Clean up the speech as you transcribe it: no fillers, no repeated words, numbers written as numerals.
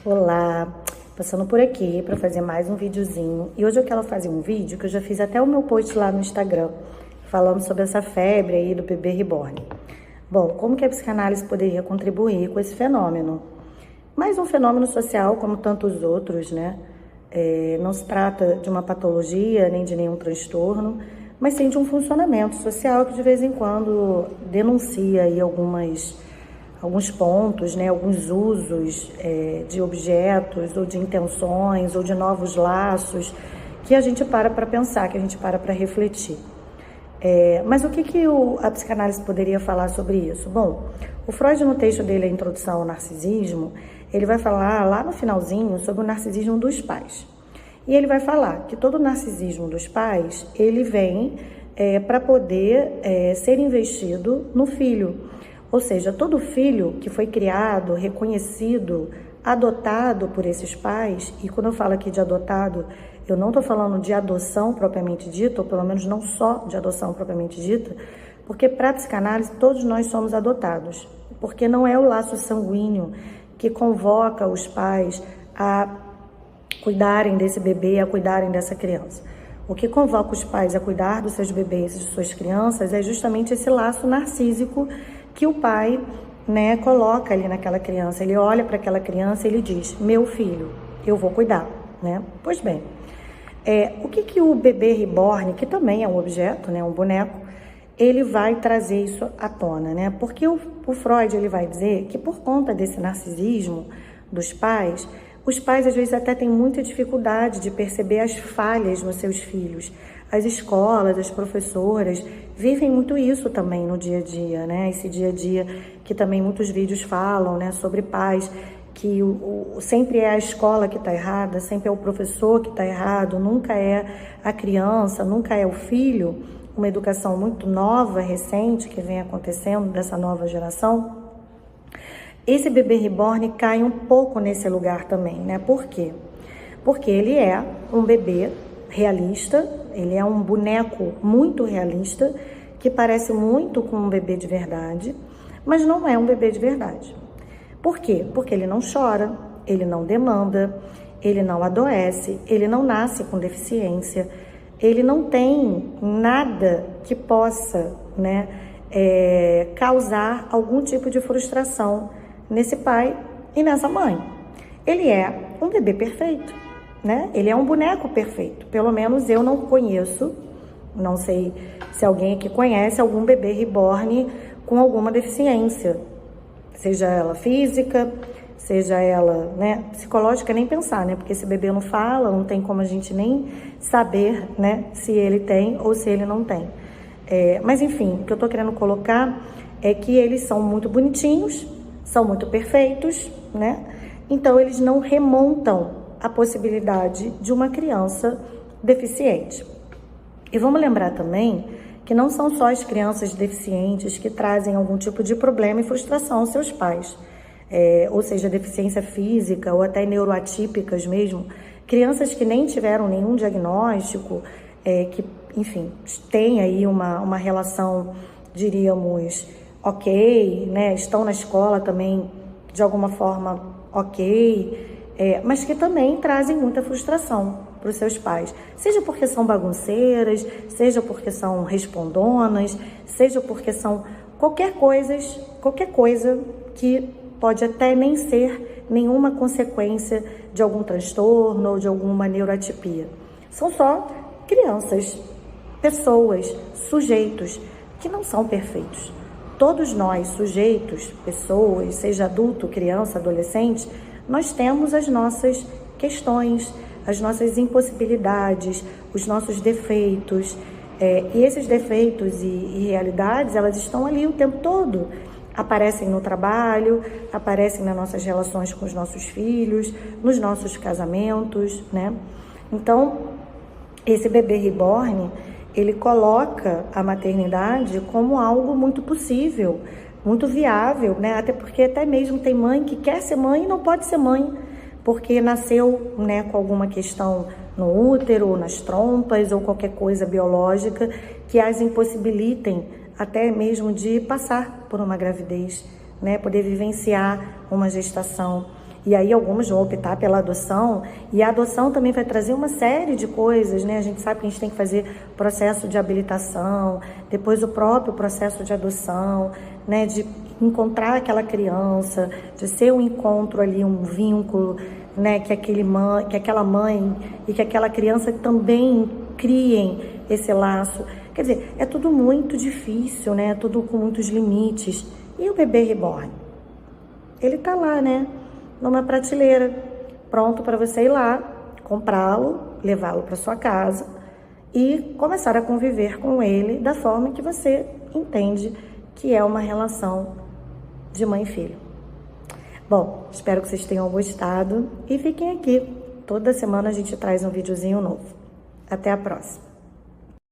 Olá, passando por aqui para fazer mais um videozinho. E hoje eu quero fazer um vídeo que eu já fiz até o meu post lá no Instagram, falando sobre essa febre aí do bebê reborn. Bom, como que a psicanálise poderia contribuir com esse fenômeno? Mais um fenômeno social como tantos outros, né? Não se trata de uma patologia nem de nenhum transtorno, mas sim de um funcionamento social que de vez em quando denuncia aí alguns pontos, né, alguns usos de objetos ou de intenções ou de novos laços que a gente para pensar, que a gente para refletir. Mas o que a psicanálise poderia falar sobre isso? Bom, o Freud, no texto dele, A Introdução ao Narcisismo, ele vai falar lá no finalzinho sobre o narcisismo dos pais. E ele vai falar que todo o narcisismo dos pais, ele vem para poder ser investido no filho. Ou seja, todo filho que foi criado, reconhecido, adotado por esses pais, e quando eu falo aqui de adotado, eu não estou falando de adoção propriamente dita, ou pelo menos não só de adoção propriamente dita, porque para a psicanálise todos nós somos adotados, porque não é o laço sanguíneo que convoca os pais a cuidarem desse bebê, a cuidarem dessa criança. O que convoca os pais a cuidar dos seus bebês e de suas crianças é justamente esse laço narcísico que o pai, né, coloca ali naquela criança. Ele olha para aquela criança e ele diz: meu filho, eu vou cuidar, né? Pois bem, o que o bebê reborn, que também é um objeto, né, um boneco, ele vai trazer isso à tona, né? Porque o Freud, ele vai dizer que por conta desse narcisismo dos pais, os pais às vezes até têm muita dificuldade de perceber as falhas nos seus filhos. As escolas, as professoras vivem muito isso também no dia a dia, né? Esse dia a dia que também muitos vídeos falam, né, sobre pais, que sempre é a escola que está errada, sempre é o professor que está errado, nunca é a criança, nunca é o filho. Uma educação muito nova, recente, que vem acontecendo dessa nova geração. Esse bebê reborn cai um pouco nesse lugar também, né? Por quê? Porque ele é um bebê realista, ele é um boneco muito realista, que parece muito com um bebê de verdade, mas não é um bebê de verdade. Por quê? Porque ele não chora, ele não demanda, ele não adoece, ele não nasce com deficiência, ele não tem nada que possa, né, causar algum tipo de frustração nesse pai e nessa mãe. Ele é um bebê perfeito, né? Ele é um boneco perfeito. Pelo menos eu não conheço, não sei se alguém aqui conhece algum bebê reborn com alguma deficiência, seja ela física, seja ela, né, psicológica, nem pensar, né? Porque esse bebê não fala, não tem como a gente nem saber, né, se ele tem ou se ele não tem. Mas enfim, o que eu tô querendo colocar é que eles são muito bonitinhos, são muito perfeitos, né? Então eles não remontam a possibilidade de uma criança deficiente. E vamos lembrar também que não são só as crianças deficientes que trazem algum tipo de problema e frustração aos seus pais, ou seja, deficiência física ou até neuroatípicas mesmo, crianças que nem tiveram nenhum diagnóstico, que, enfim, têm aí uma relação, diríamos, ok, né? Estão na escola também de alguma forma ok, mas que também trazem muita frustração para os seus pais, seja porque são bagunceiras, seja porque são respondonas, seja porque são qualquer coisa que pode até nem ser nenhuma consequência de algum transtorno ou de alguma neuroatipia. São só crianças, pessoas, sujeitos que não são perfeitos. Todos nós, sujeitos, pessoas, seja adulto, criança, adolescente, nós temos as nossas questões, as nossas impossibilidades, os nossos defeitos. E esses defeitos e realidades, elas estão ali o tempo todo. Aparecem no trabalho, aparecem nas nossas relações com os nossos filhos, nos nossos casamentos, né? Então, esse bebê reborn, ele coloca a maternidade como algo muito possível, muito viável, né? Até porque até mesmo tem mãe que quer ser mãe e não pode ser mãe, porque nasceu, né, com alguma questão no útero, ou nas trompas, ou qualquer coisa biológica que as impossibilitem até mesmo de passar por uma gravidez, né? Poder vivenciar uma gestação. E aí alguns vão optar pela adoção, e a adoção também vai trazer uma série de coisas, né? A gente sabe que a gente tem que fazer processo de habilitação, depois o próprio processo de adoção, né? De encontrar aquela criança, de ser um encontro ali, um vínculo, né? Que aquela mãe e que aquela criança também criem esse laço. Quer dizer, é tudo muito difícil, né? Tudo com muitos limites. E o bebê reborn? Ele tá lá, né? Numa prateleira, pronto para você ir lá, comprá-lo, levá-lo para sua casa e começar a conviver com ele da forma que você entende que é uma relação de mãe e filho. Bom, espero que vocês tenham gostado e fiquem aqui. Toda semana a gente traz um videozinho novo. Até a próxima.